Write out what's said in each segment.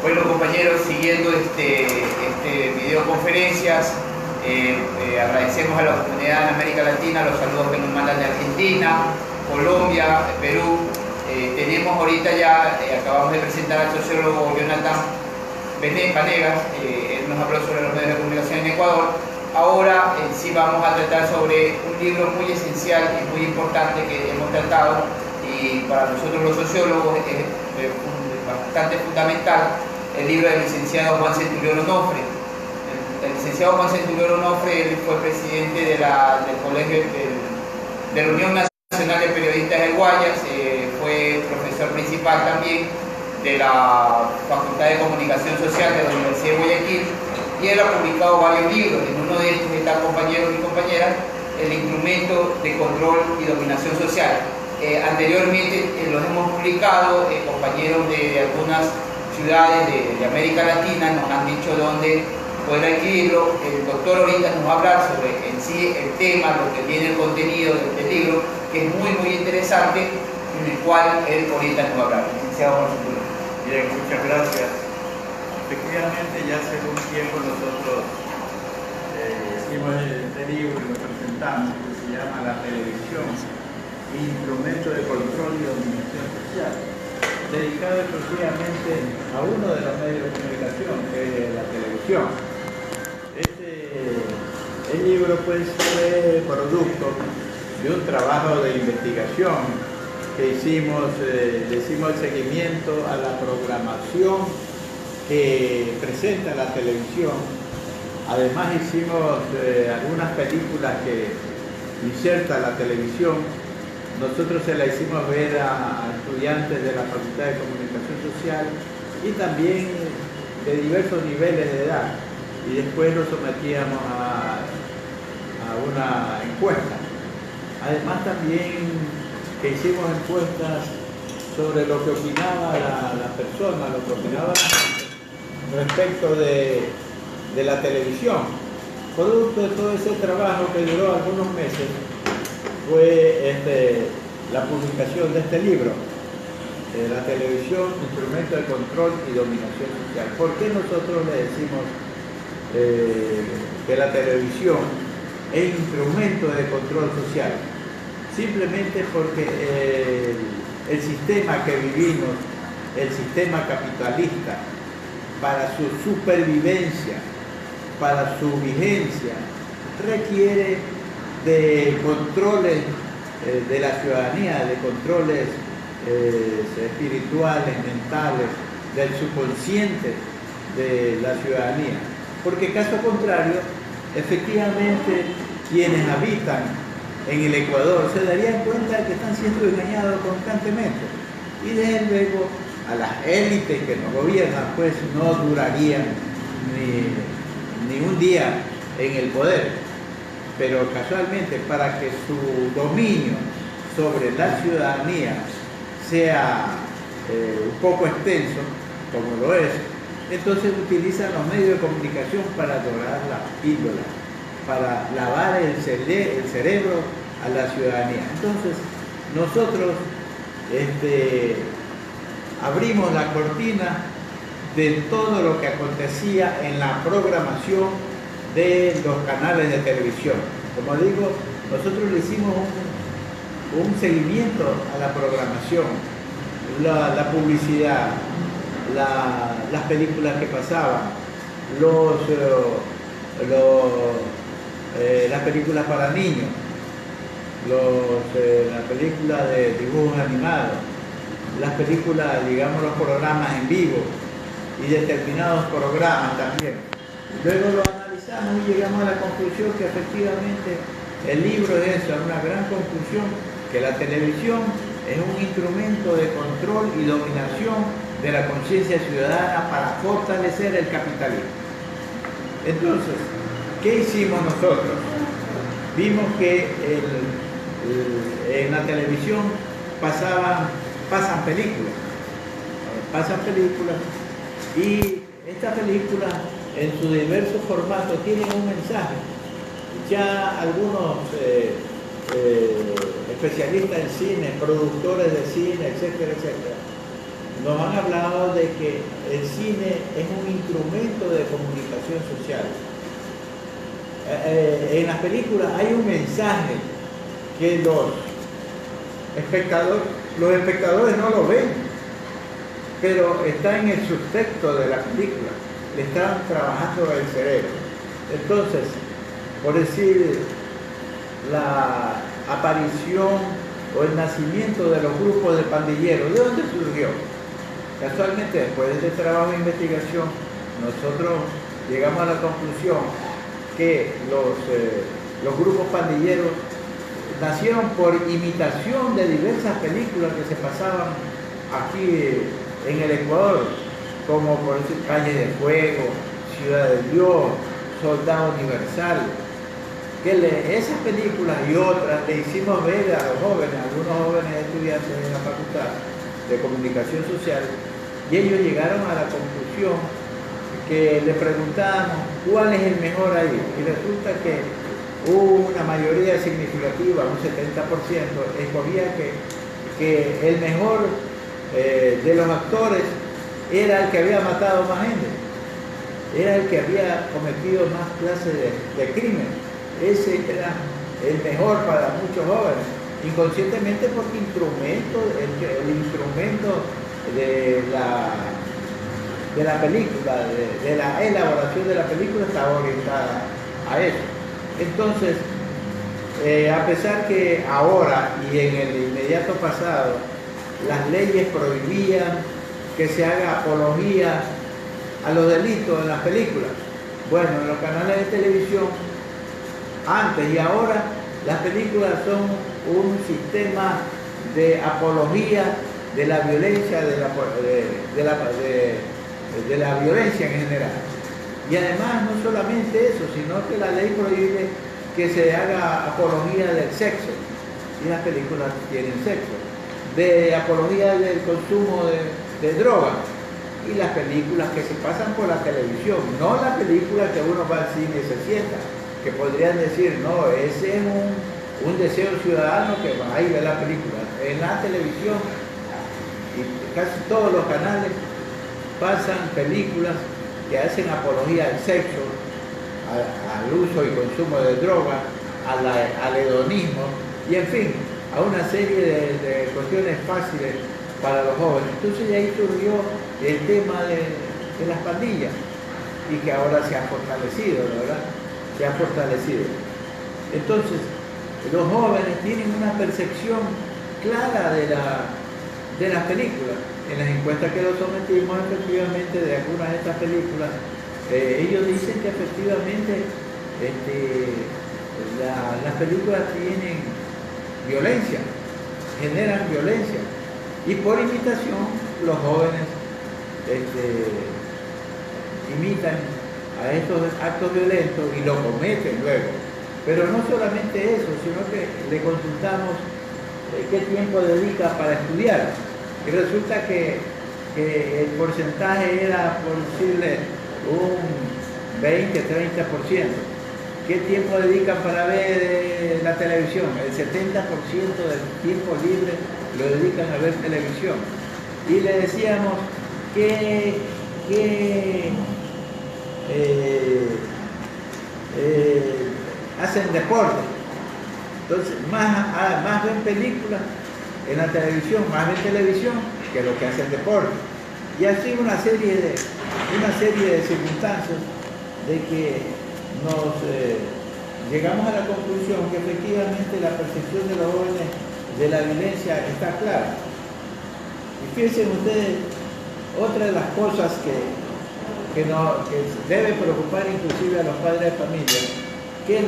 Bueno, compañeros, siguiendo videoconferencias, agradecemos a la comunidad en América Latina los saludos que nos mandan de Argentina, Colombia, Perú. Tenemos ahorita ya, acabamos de presentar al sociólogo Jonathan Vanegas, él nos habló sobre los medios de comunicación en Ecuador. Ahora sí vamos a tratar sobre un libro muy esencial y muy importante que hemos tratado, y para nosotros los sociólogos es bastante fundamental, el libro del licenciado Juan Centurión Onofre. El licenciado Juan Centurión Onofre, él fue presidente del colegio de la Unión Nacional de Periodistas del Guayas, fue profesor principal también de la Facultad de Comunicación Social de la Universidad de Guayaquil, y él ha publicado varios libros. En uno de estos está, compañeros y compañeras, El instrumento de control y dominación social. Anteriormente los hemos publicado, compañeros de algunas ciudades de América Latina nos han dicho dónde poder adquirirlo. El doctor ahorita nos va a hablar sobre en sí el tema, lo que viene el contenido del libro, que es muy interesante, en el cual él ahorita nos va a hablar. Licenciado Juan Centurión. Bien, muchas gracias. Efectivamente, ya hace un tiempo nosotros hicimos este libro y lo presentamos, que se llama La televisión, instrumento de control y dominación social, dedicado exclusivamente a uno de los medios de comunicación, que es la televisión. El libro pues fue producto de un trabajo de investigación que hicimos, le hicimos el seguimiento a la programación que presenta la televisión. Además hicimos algunas películas que inserta la televisión. Nosotros se la hicimos ver a estudiantes de la Facultad de Comunicación Social y también de diversos niveles de edad, y después lo sometíamos a una encuesta. Además también que hicimos encuestas sobre lo que opinaba la persona, lo que opinaba respecto de la televisión. Producto de todo ese trabajo que duró algunos meses fue la publicación de este libro, La televisión, instrumento de control y dominación social. ¿Por qué nosotros le decimos que la televisión es instrumento de control social? Simplemente porque el sistema que vivimos, el sistema capitalista, para su supervivencia, para su vigencia, requiere de controles de la ciudadanía, de controles espirituales, mentales, del subconsciente de la ciudadanía. Porque caso contrario, efectivamente, quienes habitan en el Ecuador se darían cuenta de que están siendo engañados constantemente. Y desde luego a las élites que nos gobiernan, pues no durarían ni un día en el poder. Pero casualmente, para que su dominio sobre la ciudadanía sea un poco extenso, como lo es, entonces utilizan los medios de comunicación para dorar la píldora, para lavar el cerebro a la ciudadanía. Entonces, nosotros abrimos la cortina de todo lo que acontecía en la programación de los canales de televisión. Como digo, nosotros le hicimos un seguimiento a la programación, la publicidad, las películas que pasaban, las películas para niños, las películas de dibujos animados, las películas, digamos, los programas en vivo y determinados programas también. Luego lo analizamos y llegamos a la conclusión que efectivamente el libro es eso, una gran conclusión, que la televisión es un instrumento de control y dominación de la conciencia ciudadana para fortalecer el capitalismo. Entonces, ¿qué hicimos nosotros? Vimos que en la televisión pasan películas y estas películas en sus diversos formatos tienen un mensaje. Ya algunos especialistas en cine, productores de cine, etcétera, nos han hablado de que el cine es un instrumento de comunicación social. En las películas hay un mensaje que los espectadores no lo ven, pero está en el subtexto de la película, le están trabajando el cerebro. Entonces, por decir, la aparición o el nacimiento de los grupos de pandilleros, ¿de dónde surgió? Casualmente, después de este trabajo de investigación, nosotros llegamos a la conclusión que los grupos pandilleros nacieron por imitación de diversas películas que se pasaban aquí en el Ecuador, como por decir Calle de Fuego, Ciudad de Dios, Soldado Universal, esas películas y otras le hicimos ver a los jóvenes, algunos jóvenes estudiantes en la Facultad de Comunicación Social, y ellos llegaron a la conclusión que le preguntábamos cuál es el mejor ahí, y resulta que una mayoría significativa, un 70%, escogía que el mejor de los actores era el que había matado más gente, era el que había cometido más clases de crimen. Ese era el mejor para muchos jóvenes, inconscientemente porque el instrumento de la película, de la elaboración de la película estaba orientada a eso. Entonces, a pesar que ahora y en el inmediato pasado las leyes prohibían que se haga apología a los delitos en las películas, bueno, en los canales de televisión antes y ahora las películas son un sistema de apología de la violencia, de la violencia en general. Y además no solamente eso, sino que la ley prohíbe que se haga apología del sexo, y las películas tienen sexo, de apología del consumo de drogas, y las películas que se pasan por la televisión, no la película que uno va al cine y se sienta, que podrían decir, no, ese es un deseo ciudadano que va a ir a la película. En la televisión, y casi todos los canales pasan películas que hacen apología al sexo, al uso y consumo de drogas, al hedonismo y en fin, a una serie de cuestiones fáciles para los jóvenes. Entonces de ahí surgió el tema de las pandillas y que ahora se ha fortalecido, ¿verdad? Se ha fortalecido. Entonces, los jóvenes tienen una percepción clara de las películas. En las encuestas que los sometimos efectivamente de algunas de estas películas, ellos dicen que efectivamente las películas tienen violencia, generan violencia, y por imitación los jóvenes imitan a estos actos violentos y lo cometen luego. Pero no solamente eso, sino que le consultamos qué tiempo dedica para estudiar. Y resulta que el porcentaje era, por decirle, un 20-30%. ¿Qué tiempo dedican para ver la televisión? El 70% del tiempo libre lo dedican a ver televisión. Y le decíamos que hacen deporte. Entonces, más ven películas en la televisión, más ven televisión que lo que hacen deporte. Y así una serie de circunstancias de que nos llegamos a la conclusión que efectivamente la percepción de los jóvenes de la violencia está clara. Y fíjense ustedes, otra de las cosas que debe preocupar inclusive a los padres de familia, que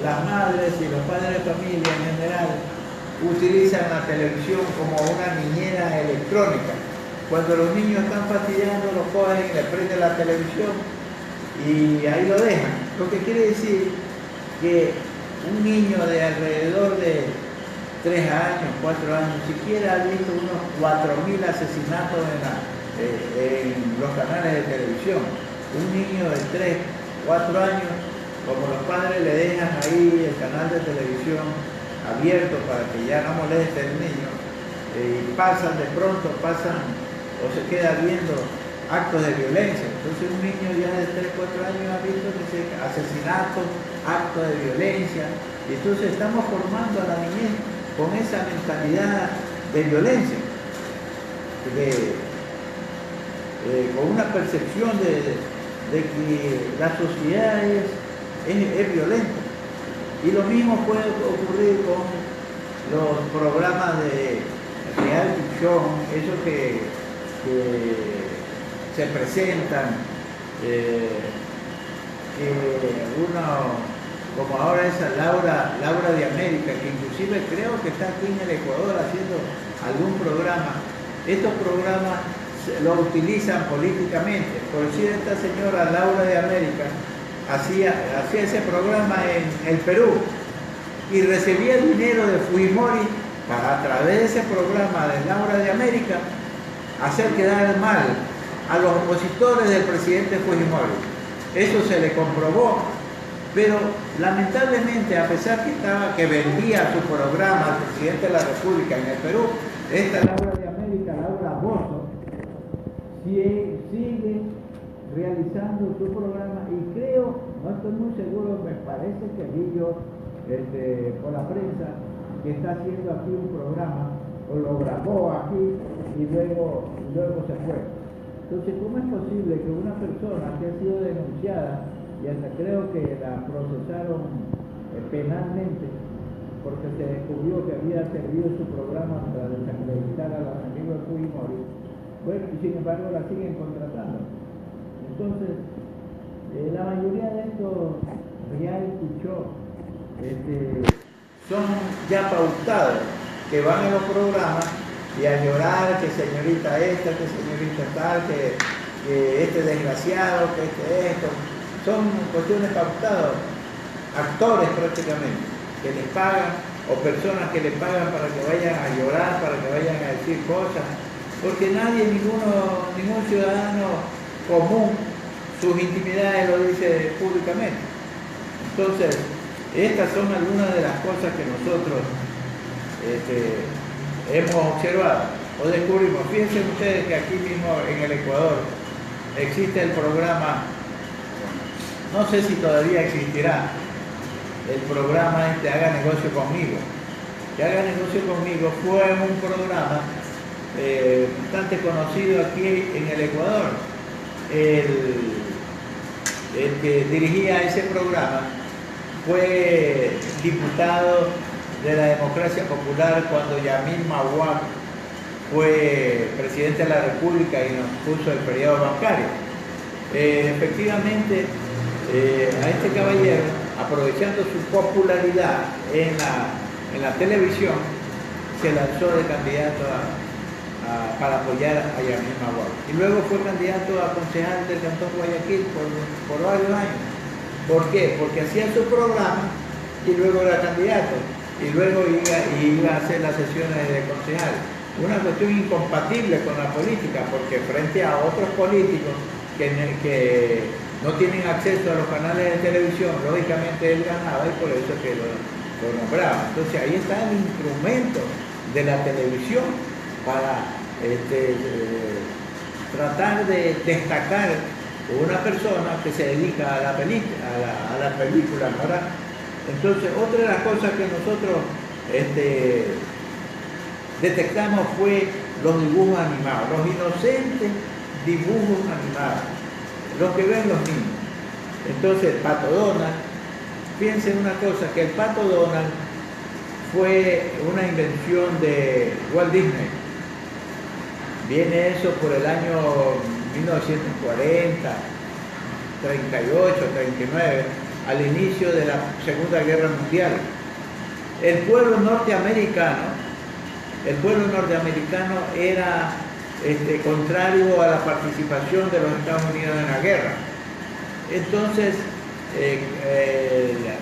las madres y los padres de familia en general utilizan la televisión como una niñera electrónica. Cuando los niños están fastidiando, los cogen, le prenden la televisión y ahí lo dejan. Lo que quiere decir que un niño de alrededor de 3 años, 4 años, siquiera ha visto unos 4.000 asesinatos en los canales de televisión. Un niño de 3, 4 años, como los padres le dejan ahí el canal de televisión abierto para que ya no moleste al niño, y de pronto pasan o se queda viendo actos de violencia. Entonces un niño ya de 3, 4 años ha visto asesinatos, actos de violencia, y entonces estamos formando a la niñez con esa mentalidad de violencia, con una percepción de que la sociedad es violenta. Y lo mismo puede ocurrir con los programas de reality show, esos que se presentan, que uno, como ahora esa Laura de América, que inclusive creo que está aquí en el Ecuador haciendo algún programa. Estos programas lo utilizan políticamente. Por decir, esta señora Laura de América hacía ese programa en el Perú y recibía dinero de Fujimori para, a través de ese programa de Laura de América, hacer quedar mal a los opositores del presidente Fujimori. Eso se le comprobó, pero lamentablemente, a pesar que vendía su programa al presidente de la República en el Perú, esta Laura de América, Laura Bozo, sigue realizando su programa, y creo, no estoy muy seguro, me parece que vi yo por la prensa que está haciendo aquí un programa, o lo grabó aquí y luego se fue. Entonces, ¿cómo es posible que una persona que ha sido denunciada, y hasta creo que la procesaron penalmente, porque se descubrió que había servido su programa para desacreditar a los amigos de Fujimori, bueno, y sin embargo la siguen contratando? Entonces, la mayoría de estos reality shows son ya pautados, que van a los programas y a llorar que señorita esta, que señorita tal, que este desgraciado, que esto. Son cuestiones pautadas, actores prácticamente, que les pagan, o personas que les pagan para que vayan a llorar, para que vayan a decir cosas, porque ningún ciudadano común sus intimidades lo dice públicamente. Entonces, estas son algunas de las cosas que nosotros hemos observado o descubrimos. Fíjense ustedes que aquí mismo en el Ecuador existe el programa, no sé si todavía existirá, el programa Haga Negocio Conmigo. Que Haga Negocio Conmigo fue un programa bastante conocido aquí en el Ecuador. El que dirigía ese programa fue diputado de la Democracia Popular cuando Yamil Mahuac fue presidente de la República y nos puso el periodo bancario. Efectivamente, a este caballero, aprovechando su popularidad en la televisión, se lanzó de candidato para apoyar a Yamil Mahuac. Y luego fue candidato a concejal del Cantón Guayaquil por varios años. ¿Por qué? Porque hacía su programa y luego era candidato. Y luego iba a hacer las sesiones de concejal. Una cuestión incompatible con la política, porque frente a otros políticos que no tienen acceso a los canales de televisión, lógicamente él ganaba, y por eso que lo nombraba. Entonces ahí está el instrumento de la televisión para tratar de destacar una persona que se dedica a la película, ¿verdad? Entonces, otra de las cosas que nosotros detectamos fue los dibujos animados, los inocentes dibujos animados, los que ven los niños. Entonces, el Pato Donald, piensen una cosa, que el Pato Donald fue una invención de Walt Disney. Viene eso por el año 1940, 38, 39, al inicio de la Segunda Guerra Mundial. El pueblo norteamericano era contrario a la participación de los Estados Unidos en la guerra. Entonces,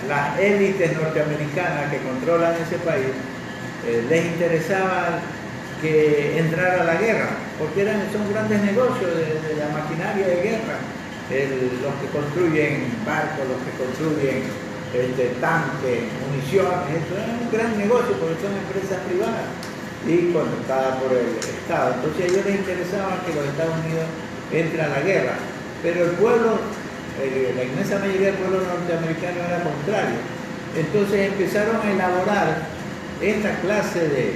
las élites norteamericanas que controlan ese país les interesaba que entrara a la guerra, porque son grandes negocios de la maquinaria de guerra. Los que construyen barcos, los que construyen tanques, municiones, esto es un gran negocio porque son empresas privadas. y controlada por el Estado. Entonces a ellos les interesaba que los Estados Unidos entren a la guerra, pero el pueblo, la inmensa mayoría del pueblo norteamericano era contrario. Entonces empezaron a elaborar esta clase de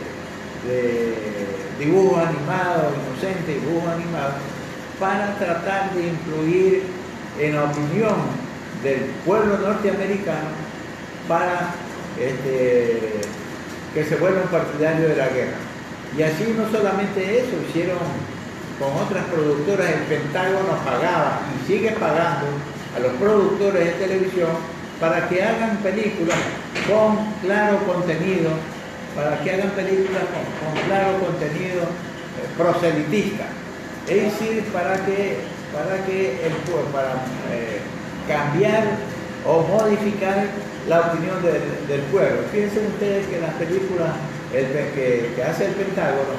dibujos animados, inocentes dibujos animados, para tratar de influir en la opinión del pueblo norteamericano para que se vuelvan partidarios de la guerra. Y así no solamente eso, hicieron con otras productoras. El Pentágono pagaba y sigue pagando a los productores de televisión para que hagan películas con claro contenido, proselitista, es decir, para cambiar o modificar la opinión del pueblo. Fíjense ustedes que las películas que hace el Pentágono,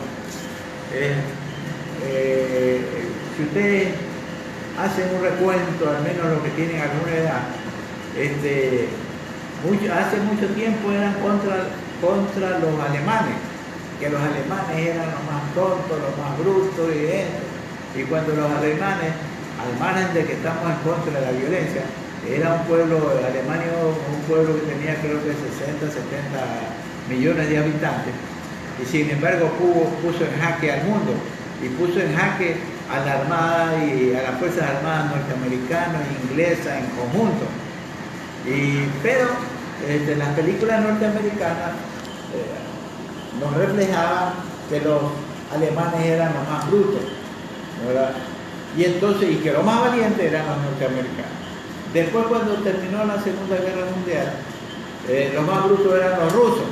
si ustedes hacen un recuento, al menos los que tienen alguna edad, hace mucho tiempo eran contra los alemanes, que los alemanes eran los más tontos, los más brutos y cuando los alemanes, al margen de que estamos en contra de la violencia, era un pueblo, Alemania, un pueblo que tenía creo que 60, 70 millones de habitantes, y sin embargo puso en jaque al mundo y puso en jaque a la Armada y a las Fuerzas Armadas norteamericanas e inglesas en conjunto. Pero las películas norteamericanas nos reflejaban que los alemanes eran los más brutos, ¿verdad? Y que los más valientes eran los norteamericanos. Después, cuando terminó la Segunda Guerra Mundial, los más brutos eran los rusos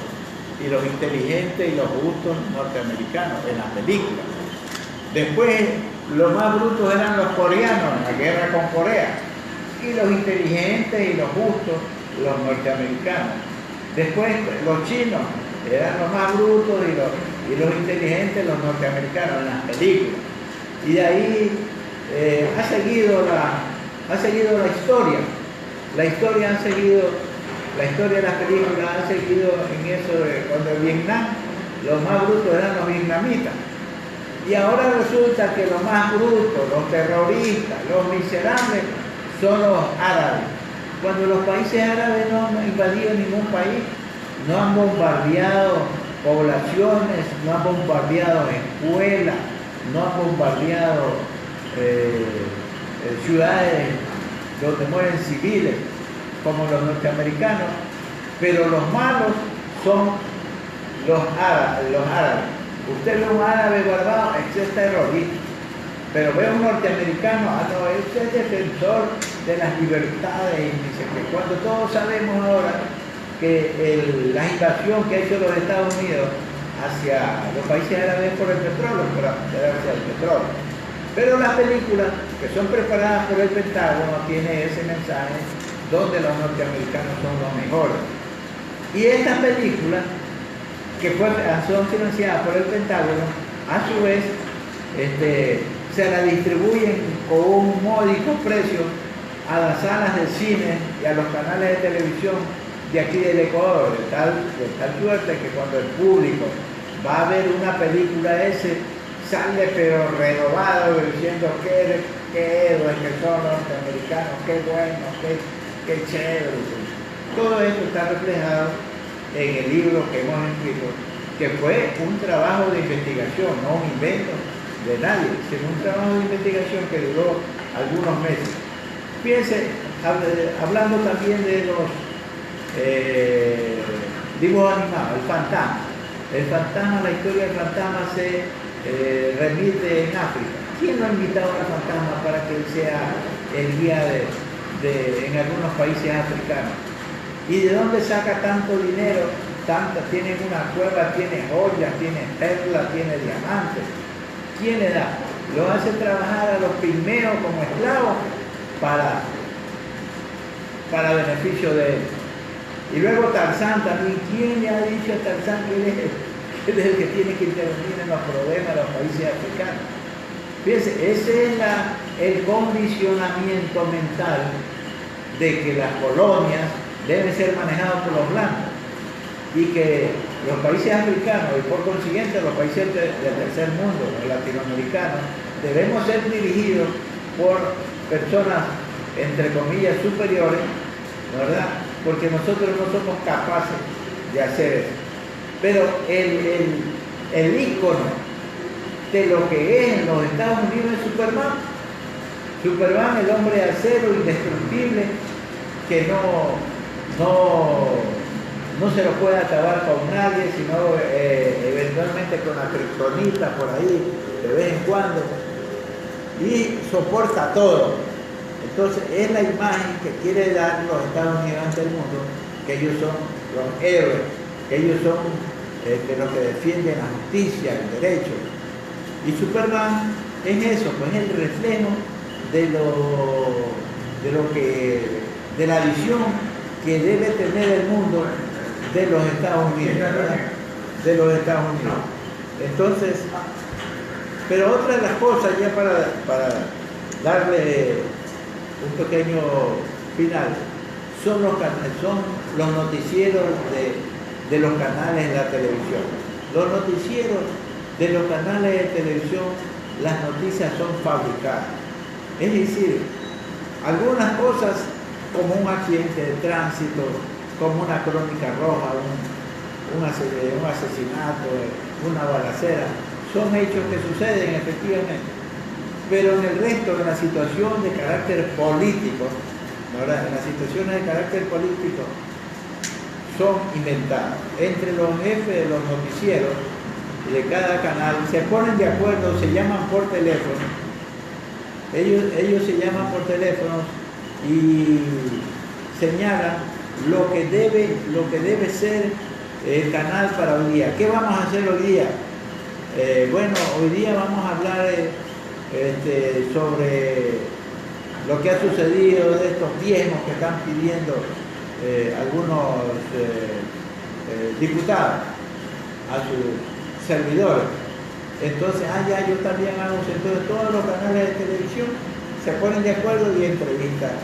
y los inteligentes y los justos norteamericanos en las películas. Después, los más brutos eran los coreanos en la guerra con Corea y los inteligentes y los justos los norteamericanos. Después, los chinos eran los más brutos y los inteligentes los norteamericanos en las películas. Y de ahí ha seguido la historia. La historia de las películas ha seguido en eso de cuando en Vietnam los más brutos eran los vietnamitas. Y ahora resulta que los más brutos, los terroristas, los miserables son los árabes. Cuando los países árabes no han invadido ningún país, no han bombardeado poblaciones, no han bombardeado escuelas, no han bombardeado ciudades donde mueren civiles como los norteamericanos, pero los malos son los árabes. Usted ve un árabe barbado, ese es terrorista, pero ve un norteamericano, ese es defensor de las libertades, y dice que cuando todos sabemos ahora que la invasión que ha hecho los Estados Unidos hacia los países árabes por el petróleo, por apoderarse del petróleo. Pero las películas que son preparadas por el Pentágono tienen ese mensaje donde los norteamericanos son los mejores. Y estas películas que son financiadas por el Pentágono, a su vez, se la distribuyen con un módico precio a las salas de cine y a los canales de televisión de aquí del Ecuador, de tal suerte que cuando el público va a ver una película sale pero renovado diciendo qué héroes que son los norteamericanos, qué bueno, qué chévere. Todo esto está reflejado en el libro que hemos escrito, que fue un trabajo de investigación, no un invento de nadie, sino un trabajo de investigación que duró algunos meses. Fíjense, hablando también de los dibujos animados, el fantasma, la historia del fantasma se remite en África. ¿Quién lo ha invitado al fantasma para que él sea el guía en algunos países africanos? ¿Y de dónde saca tanto dinero? Tiene una cueva, tiene joyas, tiene perlas, tiene diamantes. ¿Quién le da? Lo hace trabajar a los pigmeos como esclavos para beneficio de él. Y luego Tarzán también. ¿Quién le ha dicho a Tarzán que él es el que tiene que intervenir en los problemas de los países africanos? Fíjense, ese es el condicionamiento mental de que las colonias deben ser manejadas por los blancos y que los países africanos y por consiguiente los países del tercer mundo, los latinoamericanos, debemos ser dirigidos por personas, entre comillas, superiores, ¿verdad? Porque nosotros no somos capaces de hacer eso. Pero el ícono de lo que es en los Estados Unidos es Superman. Superman, el hombre de acero indestructible, que no se lo puede acabar con nadie, sino eventualmente con la kriptonita por ahí, de vez en cuando, y soporta todo. Entonces es la imagen que quiere dar los Estados Unidos ante el mundo, que ellos son los héroes, que ellos son los que defienden la justicia, el derecho. Y Superman es eso, pues es el reflejo de la visión que debe tener el mundo de los Estados Unidos, ¿verdad? De los Estados Unidos. Entonces, pero otra de las cosas, ya para darle un pequeño final, son los noticieros de los canales de la televisión. Los noticieros de los canales de televisión, las noticias son fabricadas. Es decir, algunas cosas como un accidente de tránsito, como una crónica roja, un asesinato, una balacera, son hechos que suceden efectivamente. Pero en el resto de la situación de carácter político, ¿verdad? En las situaciones de carácter político son inventadas. Entre los jefes de los noticieros de cada canal se ponen de acuerdo, se llaman por teléfono. Ellos se llaman por teléfono y señalan lo que debe ser el canal para hoy día. ¿Qué vamos a hacer hoy día? Bueno, hoy día vamos a hablar sobre lo que ha sucedido de estos diezmos que están pidiendo algunos diputados a sus servidores. Entonces, ya yo también hago. Entonces todos los canales de televisión se ponen de acuerdo y entrevistan.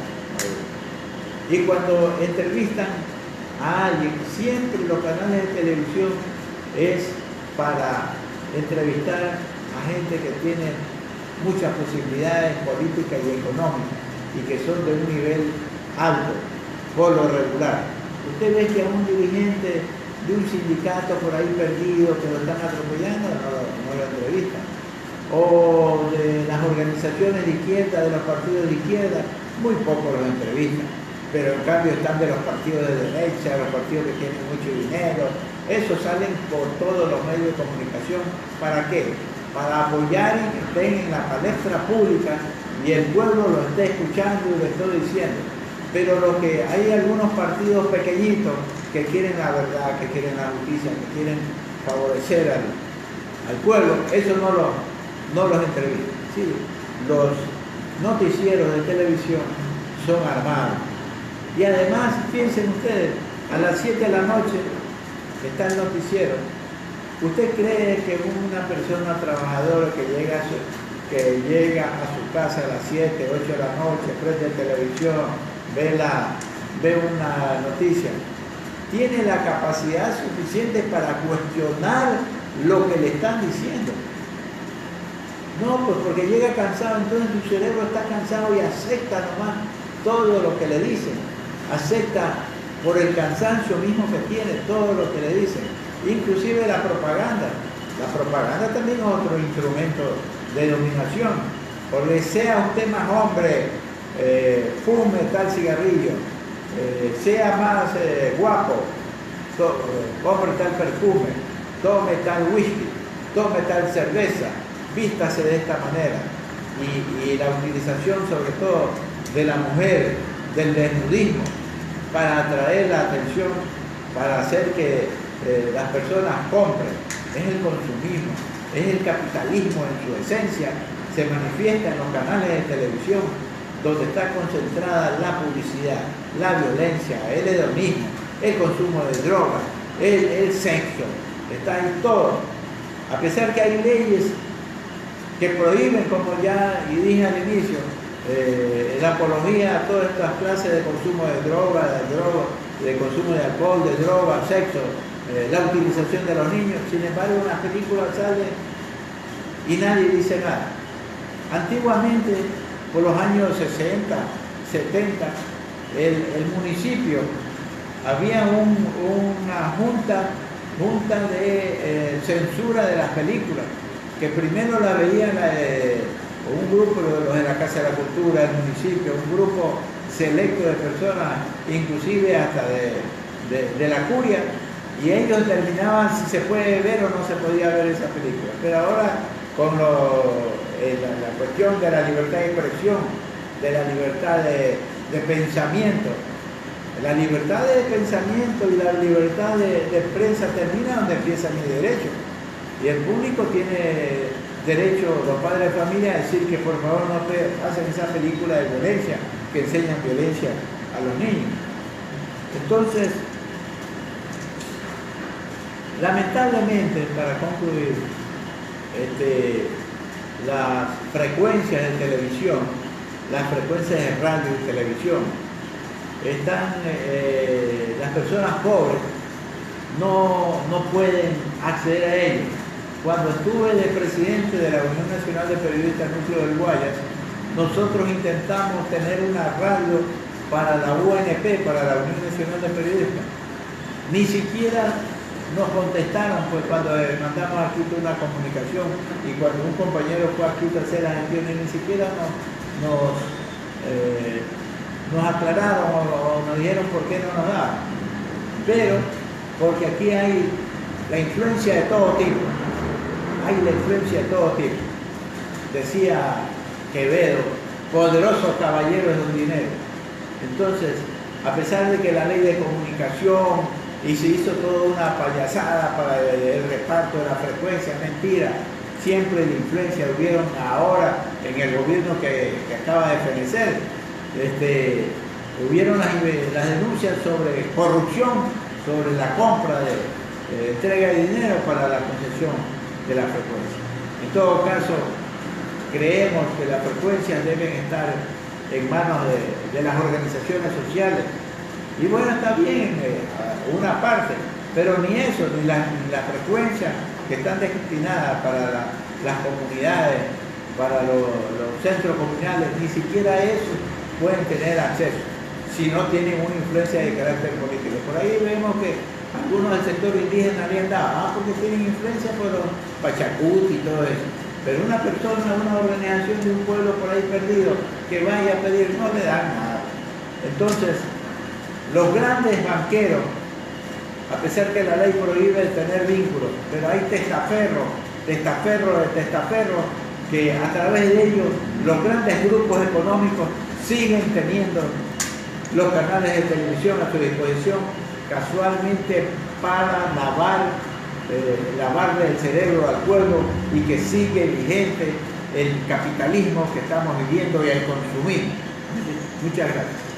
Y cuando entrevistan a alguien, siempre los canales de televisión es para entrevistar a gente que tiene muchas posibilidades políticas y económicas y que son de un nivel alto, por lo regular. Usted ve que a un dirigente de un sindicato por ahí perdido, que lo están atropellando, no lo entrevistan. O de las organizaciones de izquierda, de los partidos de izquierda, muy poco los entrevistan. Pero en cambio están de los partidos de derecha, los partidos que tienen mucho dinero. Esos salen por todos los medios de comunicación. ¿Para qué? Para apoyar y que estén en la palestra pública y el pueblo lo esté escuchando y lo esté diciendo. Pero hay algunos partidos pequeñitos que quieren la verdad, que quieren la justicia, que quieren favorecer al pueblo, eso no los entrevistan. Sí, los noticieros de televisión son armados. Y además, piensen ustedes, a las 7 de la noche está el noticiero. ¿Usted cree que una persona trabajadora que llega a su casa a las 7, 8 de la noche, prende televisión, ve una noticia, tiene la capacidad suficiente para cuestionar lo que le están diciendo? No, pues porque llega cansado, entonces su cerebro está cansado y acepta nomás todo lo que le dicen. Acepta por el cansancio mismo que tiene todo lo que le dicen. Inclusive la propaganda. La propaganda también es otro instrumento de dominación. Porque sea usted más hombre, fume tal cigarrillo, sea más guapo, compre tal perfume, tome tal whisky, tome tal cerveza, vístase de esta manera. Y la utilización sobre todo de la mujer, del desnudismo, para atraer la atención, para hacer que las personas compren. Es el consumismo, es el capitalismo en su esencia, se manifiesta en los canales de televisión, donde está concentrada la publicidad, la violencia, el hedonismo, el consumo de drogas, el sexo, está en todo. A pesar que hay leyes que prohíben, como ya dije al inicio, la apología a todas estas clases de consumo de droga, de consumo de alcohol, de droga, sexo, la utilización de los niños. Sin embargo, una película sale y nadie dice nada. Antiguamente, por los años 60, 70, el municipio había una junta de censura de las películas, que primero la veían un grupo de los de la Casa de la Cultura, el municipio, un grupo selecto de personas, inclusive hasta de la curia, y ellos determinaban si se puede ver o no se podía ver esa película. Pero ahora, con la cuestión de la libertad de expresión, de la libertad de pensamiento, la libertad de pensamiento y la libertad de prensa termina donde empieza mi derecho. Y el público tiene derecho, los padres de familia, a decir que por favor no hacen esa película de violencia, que enseñan violencia a los niños. Entonces, lamentablemente, para concluir, las frecuencias de televisión, las frecuencias de radio y televisión, las personas pobres no pueden acceder a ellos. Cuando estuve de presidente de la Unión Nacional de Periodistas Núcleo del Guayas, nosotros intentamos tener una radio para la UNP, para la Unión Nacional de Periodistas. Ni siquiera nos contestaron, pues cuando mandamos a Quito una comunicación y cuando un compañero fue a Quito a hacer las gestiones, ni siquiera nos aclararon o nos dijeron por qué no nos daban. Pero, porque aquí hay la influencia de todo tipo. Hay la influencia de todo tipo. Decía Quevedo, poderosos caballeros de un dinero. Entonces, a pesar de que la ley de comunicación y se hizo toda una payasada para el reparto de la frecuencia, mentira, siempre la influencia hubieron ahora en el gobierno que acaba de fenecer, hubieron las denuncias sobre corrupción, sobre la compra de entrega de dinero para la concesión de la frecuencia. En todo caso, creemos que las frecuencias deben estar en manos de las organizaciones sociales. Y bueno, está bien una parte, pero ni eso, ni las frecuencias que están destinadas para las comunidades, para los centros comunales, ni siquiera eso pueden tener acceso si no tienen una influencia de carácter político. Por ahí vemos que algunos del sector indígena le han dado, porque tienen influencia por los Pachacuti y todo eso. Pero una persona, una organización de un pueblo por ahí perdido, que vaya a pedir, no le dan nada. Entonces, los grandes banqueros, a pesar que la ley prohíbe tener vínculos, pero hay testaferros, que a través de ellos los grandes grupos económicos siguen teniendo los canales de televisión a su disposición, casualmente para lavarle el cerebro al pueblo y que sigue vigente el capitalismo que estamos viviendo y el consumismo. Muchas gracias.